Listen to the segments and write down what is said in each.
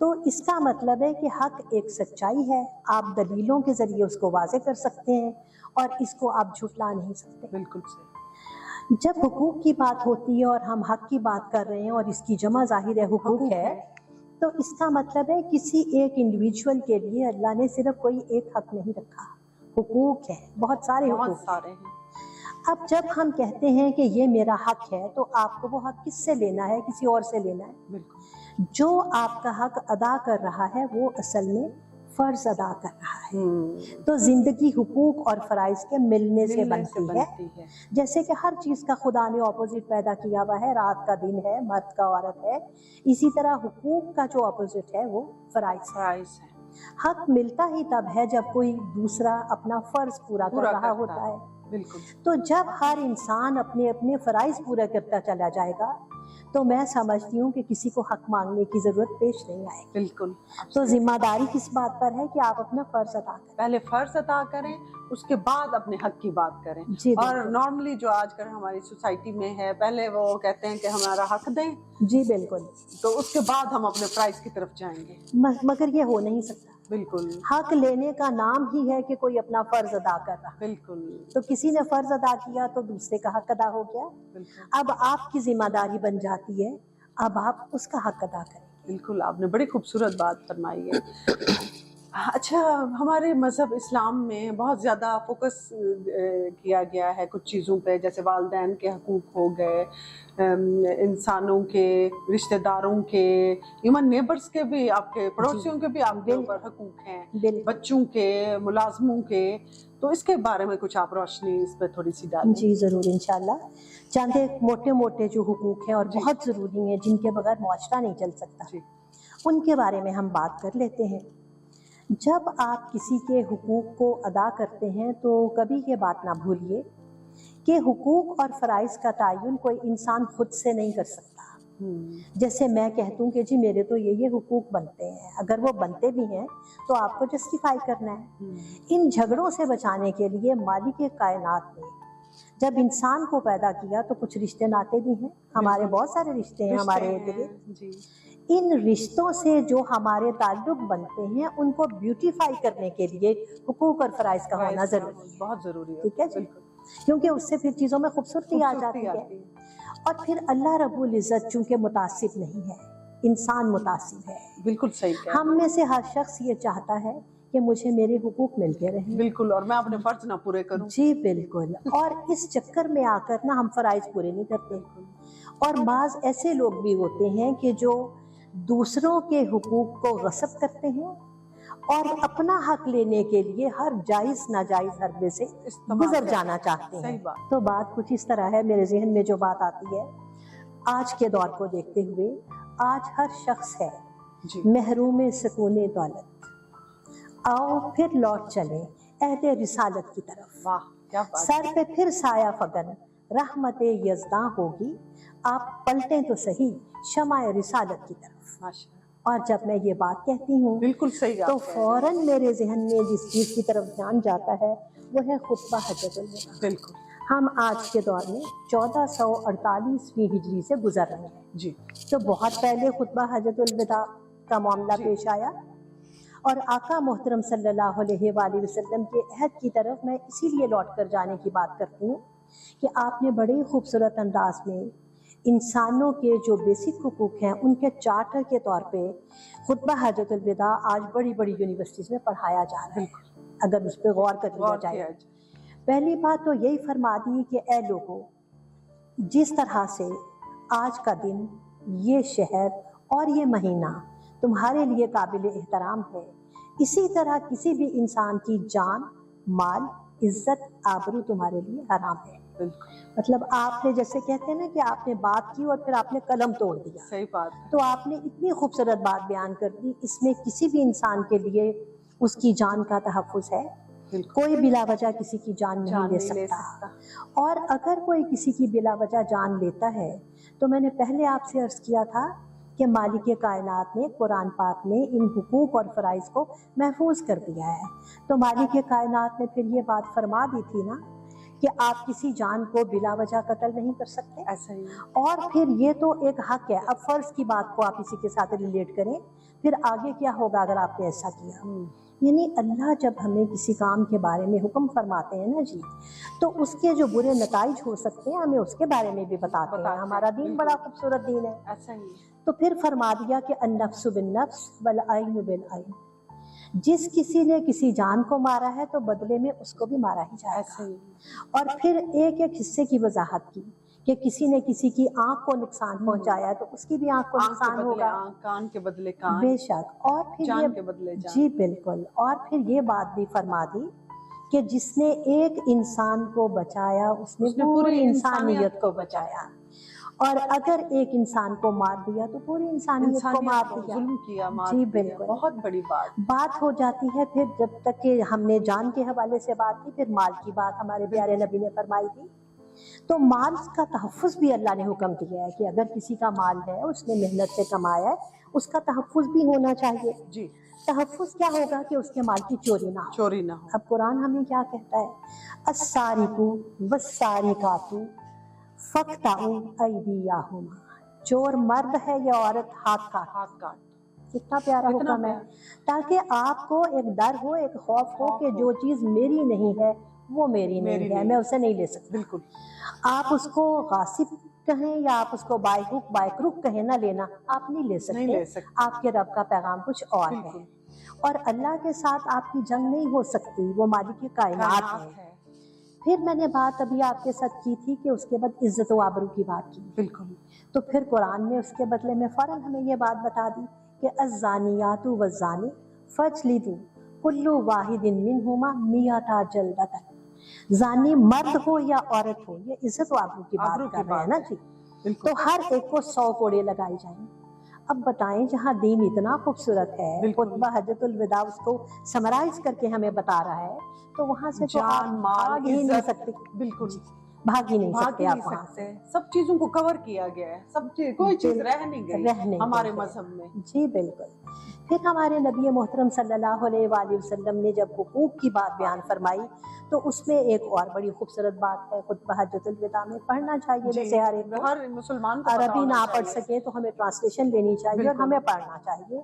تو اس کا مطلب ہے کہ حق ایک سچائی ہے، آپ دلیلوں کے ذریعے اس کو واضح کر سکتے ہیں اور اس کو آپ جھٹلا نہیں سکتے۔ بالکل صحیح۔ جب حقوق کی بات ہوتی ہے اور ہم حق کی بات کر رہے ہیں اور اس کی جمع ظاہر ہے حقوق ہے، تو اس کا مطلب ہے کسی ایک انڈیویجول کے لیے اللہ نے صرف کوئی ایک حق نہیں رکھا، حقوق ہے، بہت سارے حقوق ہیں۔ اب جب ہم کہتے ہیں کہ یہ میرا حق ہے تو آپ کو وہ حق کس سے لینا ہے؟ کسی اور سے لینا ہے۔ بالکل۔ جو آپ کا حق ادا کر رہا ہے وہ اصل میں فرض ادا کر رہا ہے۔ تو زندگی حقوق اور فرائض کے ملنے سے بنتی ہے، جیسے کہ ہر چیز کا خدا نے اپوزٹ پیدا کیا ہوا ہے، رات کا دن ہے، مرد کا عورت ہے، اسی طرح حقوق کا جو اپوزٹ ہے وہ فرائض ہے۔ حق ملتا ہی تب ہے جب کوئی دوسرا اپنا فرض پورا کر رہا ہوتا ہے۔ بالکل۔ تو جب ہر انسان اپنے اپنے فرائض پورا کرتا چلا جائے گا تو میں سمجھتی ہوں کہ کسی کو حق مانگنے کی ضرورت پیش نہیں آئے گی۔ بالکل۔ تو ذمہ داری کس بات پر ہے کہ آپ اپنا فرض ادا کریں، پہلے فرض ادا کریں، اس کے بعد اپنے حق کی بات کریں۔ جی اور نارملی جو آج کل ہماری سوسائٹی میں ہے، پہلے وہ کہتے ہیں کہ ہمارا حق دیں، جی بالکل، تو اس کے بعد ہم اپنے فرائض کی طرف جائیں گے۔ مگر یہ ہو نہیں سکتا۔ بالکل۔ حق لینے کا نام ہی ہے کہ کوئی اپنا فرض ادا کر رہا، بالکل۔ تو کسی نے فرض ادا کیا تو دوسرے کا حق ادا ہو گیا۔ اب آپ کی ذمہ داری بن جاتی ہے، اب آپ اس کا حق ادا کریں۔ بالکل، آپ نے بڑی خوبصورت بات فرمائی ہے۔ اچھا، ہمارے مذہب اسلام میں بہت زیادہ فوکس کیا گیا ہے کچھ چیزوں پہ، جیسے والدین کے حقوق ہو گئے، انسانوں کے، رشتہ داروں کے، ایون نیبرز کے بھی، آپ کے پڑوسیوں کے بھی آپ کے اوپر حقوق ہیں، بچوں کے، ملازموں کے۔ تو اس کے بارے میں کچھ آپ روشنی اس پہ تھوڑی سی ڈالیں۔ جی ضرور، انشاءاللہ۔ چند ایک موٹے موٹے جو حقوق ہیں اور بہت ضروری ہیں، جن کے بغیر معاشرہ نہیں چل سکتا، ان کے بارے میں ہم بات کر لیتے ہیں۔ جب آپ کسی کے حقوق کو ادا کرتے ہیں تو کبھی یہ بات نہ بھولیے کہ حقوق اور فرائض کا تعین کوئی انسان خود سے نہیں کر سکتا۔ جیسے میں کہتا ہوں کہ جی میرے تو یہ حقوق بنتے ہیں، اگر وہ بنتے بھی ہیں تو آپ کو جسٹیفائی کرنا ہے۔ ان جھگڑوں سے بچانے کے لیے مالک کائنات نے جب انسان کو پیدا کیا تو کچھ رشتے ناتے بھی ہیں، ہمارے بہت سارے رشتے ہیں ہمارے ارد گرد۔ ان رشتوں سے جو ہمارے تعلق بنتے ہیں ان کو بیوٹیفائی کرنے کے لیے حقوق اور فرائض کا ہونا ضروری ہے، بہت ضروری ہے۔ ٹھیک ہے جی، کیونکہ اس سے پھر چیزوں میں خوبصورتی آ جاتی ہے۔ اور پھر اللہ رب العزت چونکہ متعصب نہیں ہے، انسان متعصب ہے۔ بالکل صحیح۔ ہم میں سے ہر شخص یہ چاہتا ہے کہ مجھے میرے حقوق ملتے رہیں، بالکل، اور میں اپنے فرض نہ پورے کروں۔ جی بالکل، اور اس چکر میں آ کر نا ہم فرائض پورے نہیں کرتے۔ اور بعض ایسے لوگ بھی ہوتے ہیں کہ جو دوسروں کے حقوق کو غصب کرتے ہیں اور اپنا حق لینے کے لیے ہر جائز ناجائز حربے سے گزر جانا چاہتے ہیں۔ تو بات کچھ اس طرح ہے، میرے ذہن میں جو بات آتی ہے آج کے دور کو دیکھتے ہوئے، آج ہر شخص ہے محروم سکون دولت۔ آؤ پھر لوٹ چلے عہد رسالت کی طرف، سر پہ پھر سایہ فگن رحمت یزداں ہوگی، آپ پلٹیں تو صحیح شمع رسالت کی طرف۔ اور جب میں یہ بات کہتی ہوں بالکل صحیح، تو فوراً میرے ذہن میں جس چیز کی طرف دھیان جاتا ہے وہ ہے خطبہ حجۃ الوداع۔ بالکل، ہم آج کے دور میں 1448ویں ہجری سے گزر رہے ہیں جی، تو بہت پہلے خطبہ حجۃ الوداع کا معاملہ پیش آیا، اور آقا محترم صلی اللہ علیہ وآلہ وسلم کے عہد کی طرف میں اسی لیے لوٹ کر جانے کی بات کرتی ہوں کہ آپ نے بڑے خوبصورت انداز میں انسانوں کے جو بیسک حقوق ہیں ان کے چارٹر کے طور پہ خطبہ حجۃ الوداع آج بڑی بڑی یونیورسٹیز میں پڑھایا جا رہا ہے، اگر اس پہ غور کر لیا جائے۔ پہلی بات تو یہی فرما دی کہ اے لوگوں، جس طرح سے آج کا دن، یہ شہر اور یہ مہینہ تمہارے لیے قابل احترام ہے، اسی طرح کسی بھی انسان کی جان، مال، عزت، آبرو تمہارے لیے حرام ہے۔ مطلب آپ نے جیسے کہتے ہیں نا کہ آپ نے بات کی اور پھر آپ نے قلم توڑ دیا، صحیح بات، تو آپ نے اتنی خوبصورت بات بیان کر دی، اس میں کسی بھی انسان کے لیے اس کی جان کا تحفظ ہے، کوئی بلا وجہ کسی کی جان نہیں لے سکتا۔ اور اگر کوئی کسی کی بلا وجہ جان لیتا ہے تو میں نے پہلے آپ سے عرض کیا تھا کہ مالک کائنات نے قرآن پاک میں ان حقوق اور فرائض کو محفوظ کر دیا ہے، تو مالک کائنات نے پھر یہ بات فرما دی تھی نا کہ آپ کسی جان کو بلا وجہ قتل نہیں کر سکتے. ایسا ہی اور پھر یہ تو ایک حق ہے. اب فرض کی بات کو آپ اسی کے ساتھ ریلیٹ کریں, پھر آگے کیا ہوگا اگر آپ نے ایسا کیا. یعنی اللہ جب ہمیں کسی کام کے بارے میں حکم فرماتے ہیں نا جی, تو اس کے جو برے نتائج ہو سکتے ہیں ہمیں اس کے بارے میں بھی بتاتے ہیں. ہمارا دین بڑا خوبصورت دین ہے. ایسا ہی تو پھر فرما دیا کہ النفس بالنفس والعین بالعین, جس کسی نے کسی جان کو مارا ہے تو بدلے میں اس کو بھی مارا ہی جائے گا. اور پھر ایک ایک حصے کی وضاحت کی کہ کسی نے کسی کی آنکھ کو نقصان پہنچایا ہے تو اس کی بھی آنکھ کو نقصان ہوگا, کان کے بدلے کان, بے شک. اور پھر جان یہ کے بدلے جان. جی بالکل. اور پھر یہ بات بھی فرما دی کہ جس نے ایک انسان کو بچایا اس نے پوری انسانیت کو بچایا, اور اگر ایک انسان کو مار دیا تو پوری انسانیت کو مار دیا. ظلم کیا, جی بالکل. بہت بڑی بات ہو جاتی ہے. پھر جب تک کہ ہم نے جان کے حوالے سے بات کی, پھر مال کی بات ہمارے پیارے نبی نے فرمائی تھی. تو مال کا تحفظ بھی اللہ نے حکم دیا ہے کہ اگر کسی کا مال ہے, اس نے محنت سے کمایا ہے, اس کا تحفظ بھی ہونا چاہیے. جی. تحفظ کیا ہوگا کہ اس کے مال کی چوری نہ ہو. اب قرآن ہمیں کیا کہتا ہے, السارق والسارقات فاقطعوا ایدیہما, چور مرد ہے یا عورت ہاتھ کاٹ. کتنا پیارا حکم ہے, تاکہ آپ کو ایک ڈر ہو, ایک خوف ہو کہ جو چیز میری نہیں ہے وہ میری نہیں ہے, میں اسے نہیں لے سکتا. بالکل. آپ اس کو غاصب کہیں یا آپ اس کو بائی ہوک بائی کروک کہیں نہ لینا, آپ نہیں لے سکتے. آپ کے رب کا پیغام کچھ اور ہے, اور اللہ کے ساتھ آپ کی جنگ نہیں ہو سکتی, وہ مالک کائنات ہے. پھر میں نے بات ابھی آپ کے ساتھ کی تھی کہ اس کے بعد عزت و آبرو کی بات کی. بالکل. تو پھر قرآن نے اس کے بدلے میں فوراً ہمیں یہ بات بتا دی کہ الزانیات والزانی فاجلدوا کل واحد منہما مئۃ جلدۃ. زانی مرد ہو یا عورت ہو, یہ عزت و آبرو کی بات کر رہے ہیں نا جی. تو ہر ایک کو 100 کوڑے لگائے جائیں. اب بتائیں, جہاں دین اتنا خوبصورت ہے, خطبہ حجۃ الوداع اس کو سمرائز کر کے ہمیں بتا رہا ہے, تو وہاں سے تو آپ بھاگ ہی نہیں سکتے. بالکل بھاگ ہی نہیں سکتے آپ وہاں سے. سب چیزوں کو کور کیا گیا ہے, سب چیز, کوئی چیز رہ نہیں گئی ہمارے مذہب میں. جی بالکل. پھر ہمارے نبی محترم صلی اللہ علیہ وآلہ وسلم نے جب حقوق کی بات بیان فرمائی, تو اس میں ایک اور بڑی خوبصورت بات ہے, خطبہ حجۃ الوداع میں پڑھنا چاہیے. ویسے ہر مسلمان کو عربی نہ پڑھ سکے تو ہمیں ٹرانسلیشن لینی چاہیے اور ہمیں پڑھنا چاہیے,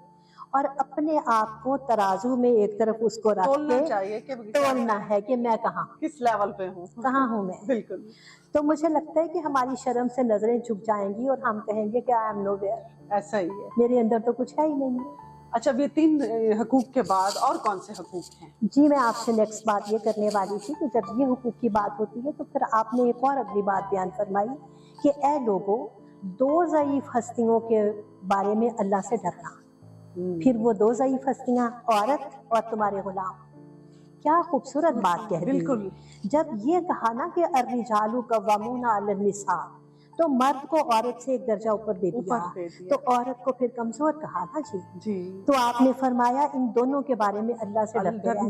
اور اپنے آپ کو ترازو میں ایک طرف اس کو رکھ کے تولنا ہے کہ میں کہاں, کس لیول پہ ہوں, کہاں ہوں میں. بالکل. تو مجھے لگتا ہے کہ ہماری شرم سے نظریں جھک جائیں گی اور ہم کہیں گے کہ آئی ایم نو ویئر. ایسا ہی ہے, میرے اندر تو کچھ ہے ہی نہیں. اچھا, یہ 3 حقوق کے بعد اور کون سے حقوق ہیں؟ جی میں آپ سے نیکسٹ بات یہ کرنے والی تھی کہ جب یہ حقوق کی بات ہوتی ہے تو پھر آپ نے ایک اور اگلی بات بیان فرمائی کہ اے لوگوں, 2 ضعیف ہستیوں کے بارے میں اللہ سے ڈرنا. پھر وہ 2 ضعیف ہستیاں, عورت اور تمہارے غلام. کیا خوبصورت بات کہہ دی. بالکل. جب یہ کہا نا کہ الرجال قوامون علی النساء, تو مرد کو عورت سے ایک درجہ اوپر دے دیا, تو عورت کو پھر کمزور کہا نا جی. تو آپ نے فرمایا ان دونوں کے بارے میں اللہ سے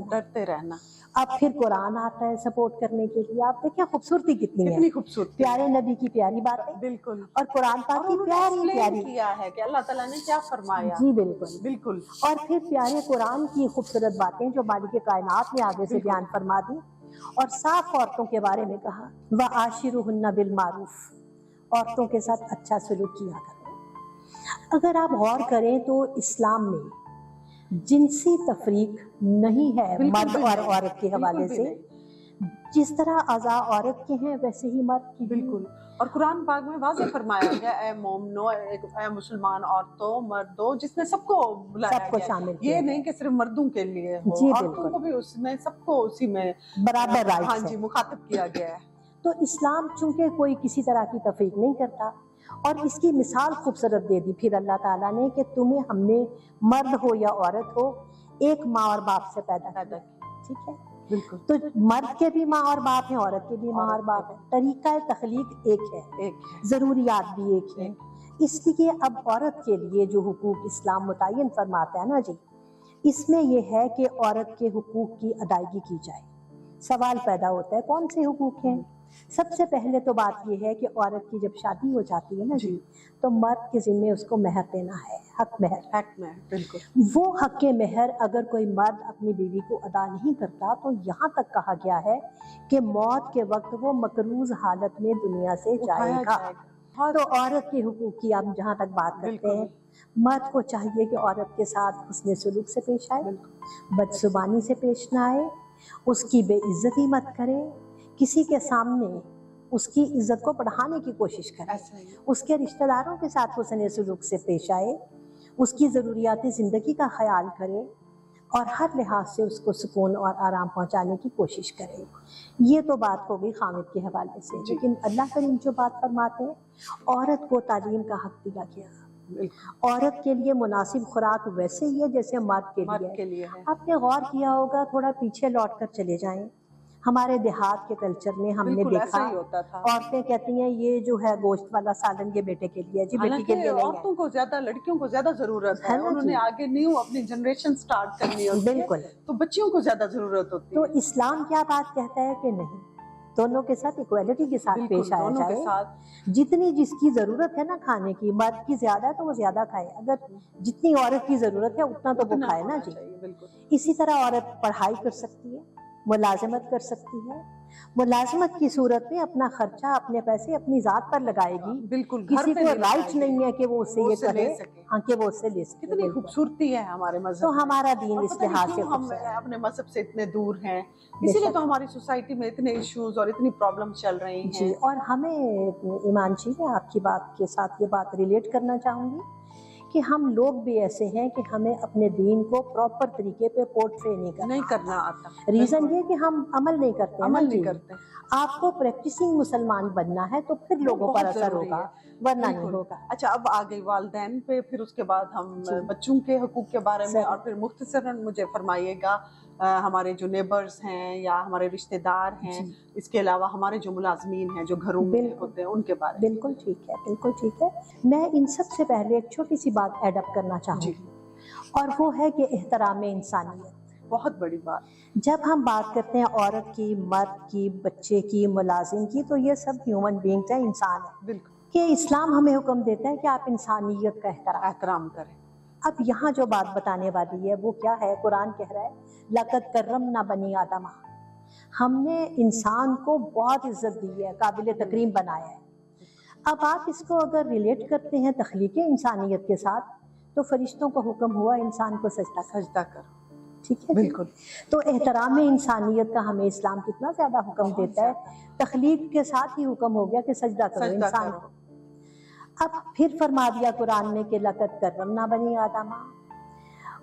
ڈرتے رہنا. اب پھر قرآن آتا ہے سپورٹ کرنے کے لیے. آپ دیکھیں خوبصورتی کتنی ہے, پیارے نبی کی پیاری بات ہے. بالکل. اور قرآن پاک کی پیاری کیا ہے کہ اللہ تعالیٰ نے کیا فرمایا. جی بالکل بالکل. اور پھر پیارے قرآن کی خوبصورت باتیں جو مالک کائنات نے آگے سے بیان فرما دی, اور صاف عورتوں کے بارے میں کہا وَعَاشِرُهُنَّ بِالْمَعْرُوفِ, عورتوں کے ساتھ اچھا سلوک کیا کریں. اگر آپ غور کریں تو اسلام میں جنسی تفریق نہیں ہے مرد اور عورت کے حوالے سے. جس طرح اعضاء عورت کے ہیں ویسے ہی مرد کی. بالکل. اور قرآن پاک میں واضح فرمایا گیا, اے مومنو, اے مسلمان عورتوں, مردوں, جس نے سب کو بلایا, سب کو شامل کیا. یہ نہیں کہ صرف مردوں کے لیے ہو, عورتوں کو بھی اس میں, سب کو اسی میں برابر رائٹس. ہاں جی, مخاطب کیا گیا ہے. تو اسلام چونکہ کوئی کسی طرح کی تفریق نہیں کرتا, اور اس کی مثال خوبصورت دے دی پھر اللہ تعالیٰ نے کہ تمہیں ہم نے مرد ہو یا عورت ہو ایک ماں اور باپ سے پیدا کیا. ٹھیک ہے. بالکل. تو مرد کے بھی ماں اور باپ ہیں, عورت کے بھی ماں اور باپ ہیں. طریقہ تخلیق ایک ہے, ضروریات بھی ایک ہیں. اس لیے اب عورت کے لیے جو حقوق اسلام متعین فرماتا ہے نا جی, اس میں یہ ہے کہ عورت کے حقوق کی ادائیگی کی جائے. سوال پیدا ہوتا ہے کون سے حقوق ہیں؟ سب سے پہلے تو بات یہ ہے کہ عورت کی جب شادی ہو جاتی ہے نا جی، تو مرد کے ذمے اس کو مہر دینا ہے، حق مہر۔ بالکل وہ حق مہر اگر کوئی مرد اپنی بیوی کو ادا نہیں کرتا تو یہاں تک کہا گیا ہے کہ موت کے وقت وہ مقروض حالت میں دنیا سے جائے گا۔ تو عورت کے حقوق کی ہم جہاں تک بات کرتے ہیں، مرد کو چاہیے کہ عورت کے ساتھ حسن سلوک سے پیش آئے، بدزبانی سے پیش نہ آئے، اس کی بے عزتی مت کرے، کسی کے سامنے اس کی عزت کو بڑھانے کی کوشش کرے، اس کے رشتہ داروں کے ساتھ حسن سلوک سے پیش آئے، اس کی ضروریات زندگی کا خیال کرے اور ہر لحاظ سے اس کو سکون اور آرام پہنچانے کی کوشش کرے۔ یہ تو بات ہو گئی خامد کے حوالے سے، لیکن اللہ کریم جو بات فرماتے ہیں، عورت کو تعلیم کا حق دیا گیا۔ عورت کے لیے مناسب خوراک ویسے ہی ہے جیسے مرد کے لیے ہے۔ آپ نے غور کیا ہوگا، تھوڑا پیچھے لوٹ کر چلے جائیں، ہمارے دیہات کے کلچر میں ہم نے دیکھا عورتیں کہتی ہیں یہ جو ہے گوشت والا سالن یہ بیٹے کے لیے، جی بیٹی کے لیے نہیں ہے۔ عورتوں کو زیادہ، لڑکیوں کو زیادہ ضرورت ہے، انہوں نے آگے نیو اپنی جنریشن سٹارٹ کرنی ہے، بالکل، تو بچیوں کو زیادہ ضرورت ہوتی ہے۔ تو اسلام کیا بات کہتا ہے کہ نہیں، دونوں کے ساتھ ایکویلٹی کے ساتھ پیش آیا جائے، جتنی جس کی ضرورت ہے نا کھانے کی، مرد کی زیادہ ہے تو وہ زیادہ کھائے، اگر جتنی عورت کی ضرورت ہے اتنا تو وہ کھائے نا جی۔ اسی طرح عورت پڑھائی کر سکتی ہے، ملازمت کر سکتی ہے، ملازمت کی صورت میں اپنا خرچہ، اپنے پیسے اپنی ذات پر لگائے گی، بالکل، کسی کو رائٹ نہیں ہے کہ وہ اس سے یہ کہے ہاں کہ وہ اس سے لے سکے۔ کتنی خوبصورتی ہے ہمارے مذہب، تو ہمارا دین اس لحاظ سے ہم اپنے مذہب سے اتنے دور ہیں، اسی لیے تو ہماری سوسائٹی میں اتنے ایشوز اور اتنی پرابلم چل رہی ہیں جی۔ اور ہمیں ایمان جی، میں آپ کی بات کے ساتھ یہ بات ریلیٹ کرنا چاہوں گی کہ ہم لوگ بھی ایسے ہیں کہ ہمیں اپنے دین کو پراپر طریقے پہ پورٹری نہیں کرنا آتا۔ ریزن یہ کہ ہم عمل نہیں کرتے۔ آپ کو پریکٹسنگ مسلمان بننا ہے تو پھر لوگوں پر اثر ہوگا، ورنہ نہیں ہوگا۔ اچھا، اب آگے والدین پہ، پھر اس کے بعد ہم بچوں کے حقوق کے بارے میں، اور پھر مختصراً مجھے فرمائیے گا ہمارے جو نیبرز ہیں یا ہمارے رشتہ دار ہیں، اس کے علاوہ ہمارے جو ملازمین ہیں جو گھروں میں ہوتے ہیں، ان کے بارے میں۔ بالکل ٹھیک ہے، بالکل ٹھیک ہے۔ میں ان سب سے پہلے ایک چھوٹی سی بات ایڈ اپ کرنا چاہوں گی، اور وہ ہے کہ احترام انسانیت۔ بہت بڑی بات۔ جب ہم بات کرتے ہیں عورت کی، مرد کی، بچے کی، ملازم کی، تو یہ سب ہیومن بینگز ہیں، انسان ہیں۔ بالکل، کہ اسلام ہمیں حکم دیتا ہے کہ آپ انسانیت کا احترام کریں۔ اب یہاں جو بات بتانے والی ہے وہ کیا ہے؟ قرآن کہہ رہا ہے لَقَدْ كَرَّمْنَا بَنِي آدَمَ، ہم نے انسان کو بہت عزت دی ہے، قابل تکریم بنایا ہے۔ اب آپ اس کو اگر ریلیٹ کرتے ہیں تخلیق انسانیت کے ساتھ، تو فرشتوں کو حکم ہوا انسان کو سجدہ کرو، ٹھیک ہے؟ بالکل۔ تو احترام انسانیت کا ہمیں اسلام کتنا زیادہ حکم دیتا ہے، تخلیق کے ساتھ ہی حکم ہو گیا کہ سجدہ کرو انسان کو۔ اب پھر فرما دیا قرآن میں کہ لَقَدْ كَرَّمْنَا بَنِي آدَمَ۔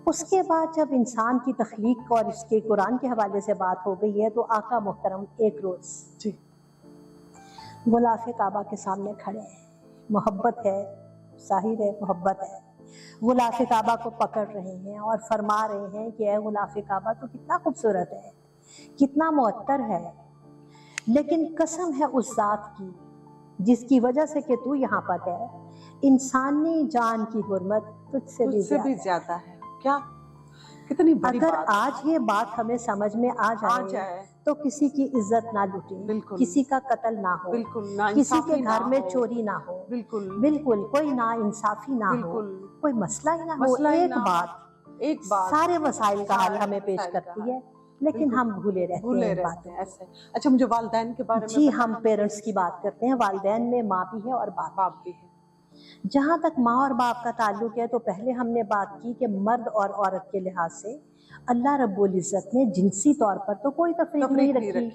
اس کے بعد جب انسان کی تخلیق اور اس کے قرآن کے حوالے سے بات ہو گئی ہے، تو آقا محترم ایک روز غلاف کعبہ کے سامنے کھڑے ہیں، محبت ہے، ظاہر ہے محبت ہے، غلاف کعبہ کو پکڑ رہے ہیں اور فرما رہے ہیں کہ اے غلاف کعبہ تو کتنا خوبصورت ہے، کتنا معطر ہے، لیکن قسم ہے اس ذات کی جس کی وجہ سے کہ تو یہاں پر ہے، انسانی جان کی حرمت تجھ سے بھی زیادہ ہے۔ کیا کتنی بڑی اگر بات۔ آج یہ بات ہمیں سمجھ میں آ جائے تو کسی کی عزت نہ لوٹے، کسی کا قتل نہ ہو، کسی کے گھر میں چوری نہ ہو، بالکل کوئی نا انصافی نہ ہو، کوئی مسئلہ ہی نہ ہو، ایک بات سارے مسائل کا حل ہمیں پیش کرتی ہے، لیکن ہم بھولے رہتے ہیں۔ اچھا، مجھے والدین کے بارے میں۔ جی، ہم پیرنٹس کی بات کرتے ہیں، والدین میں ماں بھی ہے اور باپ بھی ہے۔ جہاں تک ماں اور باپ کا تعلق ہے، تو پہلے ہم نے بات کی کہ مرد اور عورت کے لحاظ سے اللہ رب العزت نے جنسی طور پر تو کوئی تفریق نہیں رکھی۔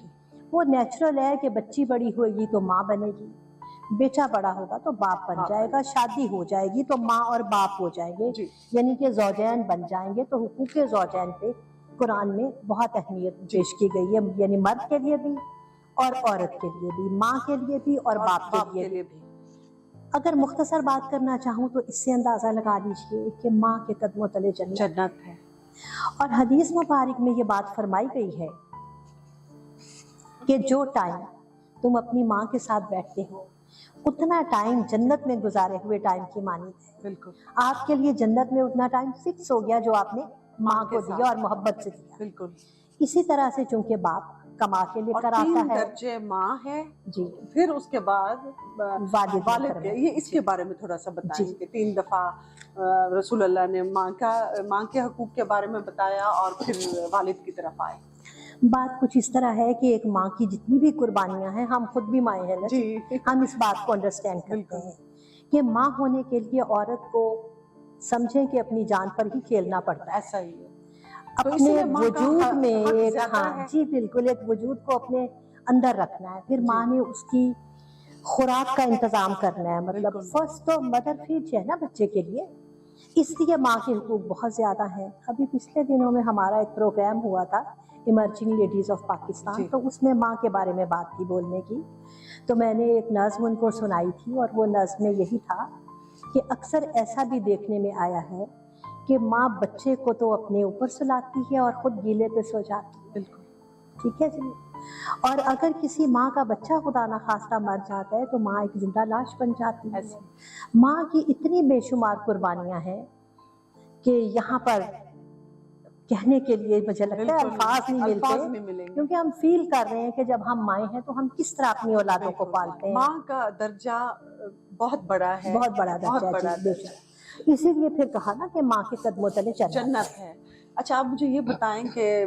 وہ نیچرل ہے کہ بچی بڑی ہوئے گی تو ماں بنے گی، بیٹا بڑا ہوگا تو باپ بن جائے گا، شادی ہو جائے گی تو ماں اور باپ ہو جائیں گے، یعنی کہ زوجین بن جائیں گے۔ تو حقوق زوجین پہ قرآن میں بہت اہمیت پیش کی گئی ہے، یعنی مرد کے لیے بھی اور عورت کے لیے بھی، ماں کے لیے بھی اور باپ کے لیے بھی۔ اگر مختصر بات کرنا چاہوں تو اس سے اندازہ لگا لیجئے کہ ماں کے قدموں تلے جنت ہے، اور حدیث مبارک میں یہ بات فرمائی گئی ہے کہ جو ٹائم تم اپنی ماں کے ساتھ بیٹھتے ہو اتنا ٹائم جنت میں گزارے ہوئے ٹائم کی مانند ہے۔ بالکل، آپ کے لیے جنت میں اتنا ٹائم فکس ہو گیا جو آپ نے ماں کو دیا اور محبت سے دیا۔ بالکل، اسی طرح سے چونکہ باپ کما کے لے اور کر آتا 3 ہے درجے ماں ہے جی پھر اس کے بعد والد والد کے، یہ اس کے بارے میں تھوڑا سا بتائیں جی کہ 3 دفعہ رسول اللہ نے ماں کے حقوق کے بارے میں بتایا اور پھر والد کی طرف آئے. بات کچھ اس طرح ہے کہ ایک ماں کی جتنی بھی قربانیاں ہیں، ہم خود بھی مائیں ہیں نا جی ہم اس بات کو انڈرسٹینڈ کرتے بالکل. ہیں کہ ماں ہونے کے لیے عورت کو سمجھیں کہ اپنی جان پر ہی کھیلنا پڑتا ہے، ایسا ہی ہے تو اس اپنے لیے ماں کا وجود میں حق ایک زیادہ ہے. جی بالکل ایک وجود کو اپنے اندر رکھنا ہے. پھر جی. ماں نے اس کی خوراک کا انتظام کرنا ہے، مطلب بالکل. فرسٹ تو مدر فیڈ ہے نا بچے کے لیے، اس لیے ماں کے حقوق بہت زیادہ ہیں. ابھی پچھلے دنوں میں ہمارا ایک پروگرام ہوا تھا ایمرجنگ لیڈیز آف پاکستان، جی. تو اس میں ماں کے بارے میں بات تھی بولنے کی. تو میں نے ایک نظم ان کو سنائی تھی اور وہ نظم میں یہی تھا کہ اکثر ایسا بھی دیکھنے میں آیا ہے کہ ماں بچے کو تو اپنے اوپر سلاتی ہے اور خود گیلے پہ سو جاتی ہے. بالکل. ٹھیک ہے جی. اور اگر کسی ماں کا بچہ خدا نخواستہ مر جاتا ہے تو ماں ایک زندہ لاش بن جاتی ہے. ماں کی اتنی بے شمار قربانیاں ہیں کہ یہاں پر کہنے کے لیے مجھے لگتا ہے الفاظ نہیں ملتے، کیونکہ ہم فیل کر رہے ہیں کہ جب ہم مائیں ہیں تو ہم کس طرح اپنی اولادوں کو پالتے ہیں. ماں کا درجہ بہت بڑا ہے، بہت بڑا درجہ ہے بے شک. اسی لیے پھر کہا نا کہ ماں کے قدموں تلے جنت ہے. اچھا آپ مجھے یہ بتائیں کہ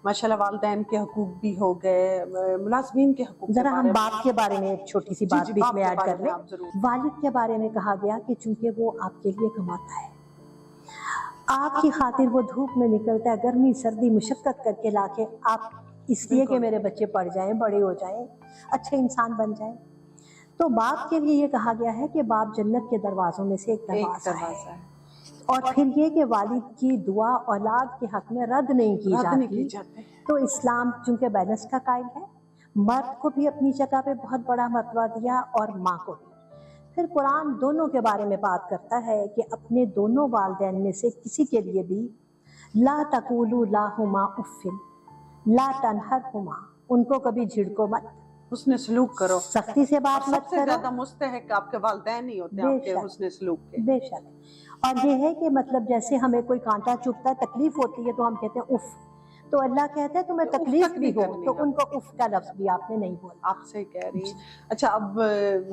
ماشاءاللہ والدین کے حقوق بھی ہو گئے، ملازمین کے حقوق ذرا ہم باپ کے بارے میں ایک چھوٹی سی بات بیچ میں ایڈ کر لیں. والد کے بارے میں کہا گیا کہ چونکہ وہ آپ کے لیے کماتا ہے، آپ کی خاطر وہ دھوپ میں نکلتا ہے، گرمی سردی مشقت کر کے لا کے آپ اس لیے کہ میرے بچے پڑھ جائیں، بڑے ہو جائیں، اچھے انسان بن جائیں. تو باپ کے لیے یہ کہا گیا ہے کہ باپ جنت کے دروازوں میں سے ایک دروازہ ہے. اور پھر یہ کہ والد کی دعا اولاد کے حق میں رد نہیں کی جاتی. تو اسلام چونکہ بیلنس کا قائل ہے، مرد کو بھی اپنی جگہ پہ بہت بڑا مرتبہ دیا اور ماں کو بھی. پھر قرآن دونوں کے بارے میں بات کرتا ہے کہ اپنے دونوں والدین میں سے کسی کے لیے بھی لا تقولوا لہما اف لا تنہرہما، ان کو کبھی جھڑکو مت، حسن سلوک کرو، سختی سے بات مت سب سے کرو. زیادہ مستحق آپ کے والدین ہی ہوتے ہیں آپ کے حسن سلوک کے. بے شک. اور یہ ہے کہ مطلب جیسے ہمیں کوئی کانٹا چبھتا ہے، تکلیف ہوتی ہے تو ہم کہتے ہیں اف، تو اللہ کہتا ہے تمہیں تکلیف بھی ہو تو ان کو اف کا لفظ بھی آپ نے نہیں بولا. آپ سے کہہ رہی ہیں. اچھا اب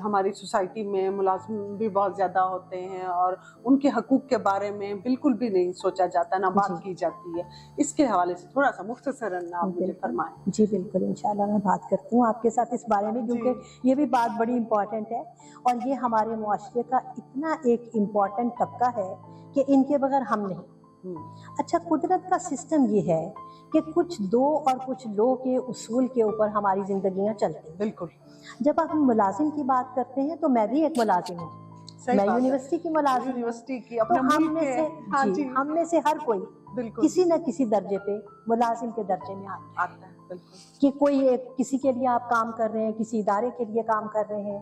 ہماری سوسائٹی میں ملازم بھی بہت زیادہ ہوتے ہیں اور ان کے حقوق کے بارے میں بالکل بھی نہیں سوچا جاتا، نہ بات کی جاتی ہے. اس کے حوالے سے تھوڑا سا مختصراً آپ مجھے فرمائیں. جی بالکل، انشاءاللہ میں بات کرتی ہوں آپ کے ساتھ اس بارے میں، کیونکہ یہ بھی بات بڑی امپورٹنٹ ہے اور یہ ہمارے معاشرے کا اتنا ایک امپورٹنٹ طبقہ ہے کہ ان کے بغیر ہم نہیں. اچھا قدرت کا سسٹم یہ ہے کہ کچھ دو اور کچھ لو کے اصول کے اوپر ہماری زندگیاں چلتی ہیں. بالکل. جب ہم ملازم کی بات کرتے ہیں تو میں بھی ایک ملازم ہوں، میں یونیورسٹی کی ملازم ہوں. یونیورسٹی کی تو ہم میں سے ہر کوئی کسی نہ کسی درجے پہ ملازم کے درجے میں آتا ہے. بالکل. کہ کوئی کسی کے لیے آپ کام کر رہے ہیں، کسی ادارے کے لیے کام کر رہے ہیں،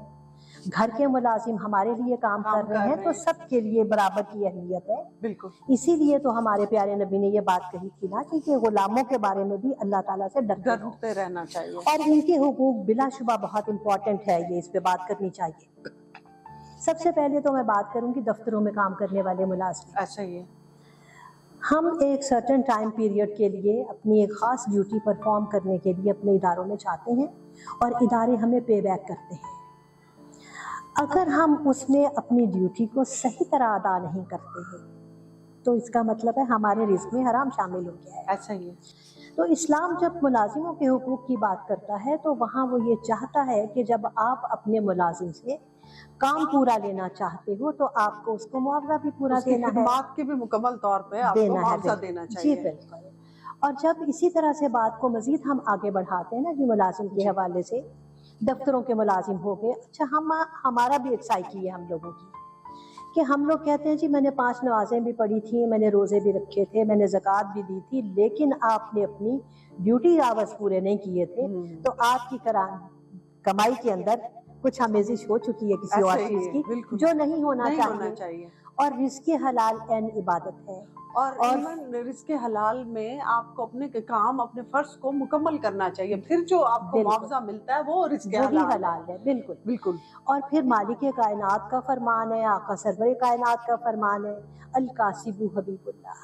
گھر کے ملازم ہمارے لیے کام کر رہے ہیں، تو سب کے لیے برابر کی اہمیت ہے. بالکل. اسی لیے تو ہمارے پیارے نبی نے یہ بات کہی تھی نا کہ غلاموں کے بارے میں بھی اللہ تعالیٰ سے ڈرتے رہنا چاہیے اور ان کے حقوق بلا شبہ بہت امپورٹنٹ ہے، یہ اس پہ بات کرنی چاہیے. سب سے پہلے تو میں بات کروں گی دفتروں میں کام کرنے والے ملازم. ایسا ہی ہے. ہم ایک سرٹن ٹائم پیریڈ کے لیے اپنی ایک خاص ڈیوٹی پرفارم کرنے کے لیے اپنے اداروں میں جاتے ہیں اور ادارے ہمیں پے بیک کرتے ہیں. اگر ہم اس میں اپنی ڈیوٹی کو صحیح طرح ادا نہیں کرتے ہیں تو اس کا مطلب ہے ہمارے رزق میں حرام شامل ہو گیا ہے. ایسا ہی ہے. تو اسلام جب ملازموں کے حقوق کی بات کرتا ہے تو وہاں وہ یہ چاہتا ہے کہ جب آپ اپنے ملازم سے کام پورا لینا چاہتے ہو تو آپ کو اس کو معاوضہ بھی پورا دینا ہے، خدمات کی بھی مکمل طور پہ آپ کو معاوضہ دینا چاہیے. جی بالکل. اور جب اسی طرح سے بات کو مزید ہم آگے بڑھاتے ہیں نا جی ملازم کے حوالے سے، دفتروں کے ملازم ہو گئے. اچھا ہمارا بھی ایک سائیکی ہے ہم لوگوں کی کہ ہم لوگ کہتے ہیں جی میں نے 5 نمازیں بھی پڑھی تھیں، میں نے روزے بھی رکھے تھے، میں نے زکوٰۃ بھی دی تھی، لیکن آپ نے اپنی ڈیوٹی آورز پورے نہیں کیے تھے تو آپ کی کمائی کے اندر کچھ آمیزش ہو چکی ہے کسی اور چیز کی جو نہیں ہونا چاہیے. اور رزق حلال عین عبادت ہے. اور رزق حلال میں آپ کو اپنے کام اپنے فرض کو مکمل کرنا چاہیے، پھر جو آپ کو معاوضہ ملتا ہے وہ رزق حلال ہے. بالکل بالکل. اور پھر مالک کائنات کا فرمان ہے، آقا سرور کائنات کا فرمان ہے، الکاسب حبیب اللہ،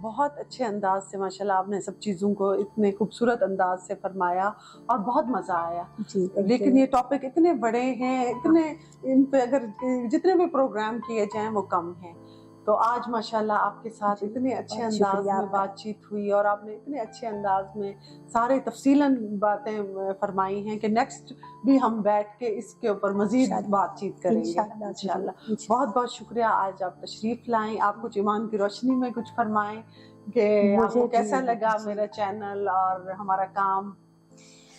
بہت اچھے انداز سے ماشاءاللہ آپ نے سب چیزوں کو اتنے خوبصورت انداز سے فرمایا اور بہت مزہ آیا. جی لیکن یہ ٹاپک اتنے بڑے ہیں, اتنے ان پہ اگر جتنے بھی پروگرام کیے جائیں وہ کم ہیں. تو آج ماشاءاللہ آپ کے ساتھ اتنے اچھے انداز میں بات چیت ہوئی اور آپ نے اتنے اچھے انداز میں سارے تفصیلاً باتیں فرمائی ہیں کہ نیکسٹ بھی ہم بیٹھ کے اس کے اوپر مزید بات چیت کریں گے انشاءاللہ. بہت بہت شکریہ آج آپ تشریف لائیں. آپ کچھ ایمان کی روشنی میں کچھ فرمائیں کہ آپ کو کیسا لگا میرا چینل اور ہمارا کام.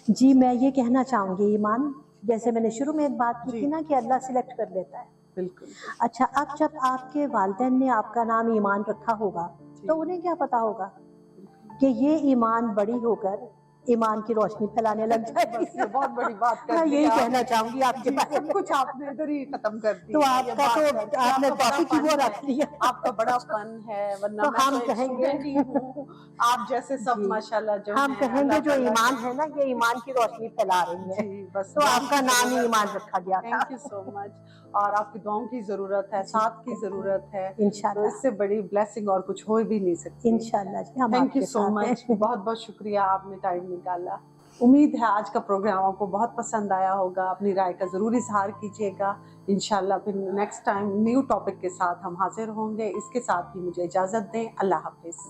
جی میں یہ کہنا چاہوں گی ایمان, جیسے میں نے شروع میں ایک بات کی تھی نا کہ اللہ سلیکٹ کر لیتا ہے. بالکل. اچھا, اب جب آپ کے والدین نے آپ کا نام ایمان رکھا ہوگا تو انہیں کیا پتا ہوگا کہ یہ ایمان بڑی ہو کر ایمان کی روشنی پھیلانے لگ جائے گی. یہ بہت بڑی بات کر دی. یہی کہنا چاہوں گی آپ کے بارے میں. سب کچھ آپ نے ادھر ہی ختم کر دیا. تو آپ کا تو آپ نے ٹاپک ہی وہ رکھ لیا. آپ کا بڑا فن ہے, ورنہ تو میں ہم تو ایک کہیں گے اسٹوڈنٹ ہی ہوں. آپ جیسے سب ماشاءاللہ جو ہم کہیں گے جو ایمان ہے نا یہ ایمان کی روشنی پھیلا رہی ہے. جی بس تو آپ کا نام ہی ایمان رکھا گیا تھا. تھینک یو سو مچ. اور آپ کی دعاؤں کی ضرورت ہے, ساتھ کی ضرورت ہے. انشاءاللہ تو اس سے بڑی بلیسنگ اور کچھ ہو بھی نہیں سکتی. انشاءاللہ جی ہم تھینک یو سو مچ. بہت بہت شکریہ, آپ نے ٹائم نکالا. امید ہے آج کا پروگرام آپ کو بہت پسند آیا ہوگا. اپنی رائے کا ضرور اظہار کیجیے گا. انشاءاللہ پھر نیکسٹ ٹائم نیو ٹاپک کے ساتھ ہم حاضر ہوں گے. اس کے ساتھ ہی مجھے اجازت دیں. اللہ حافظ.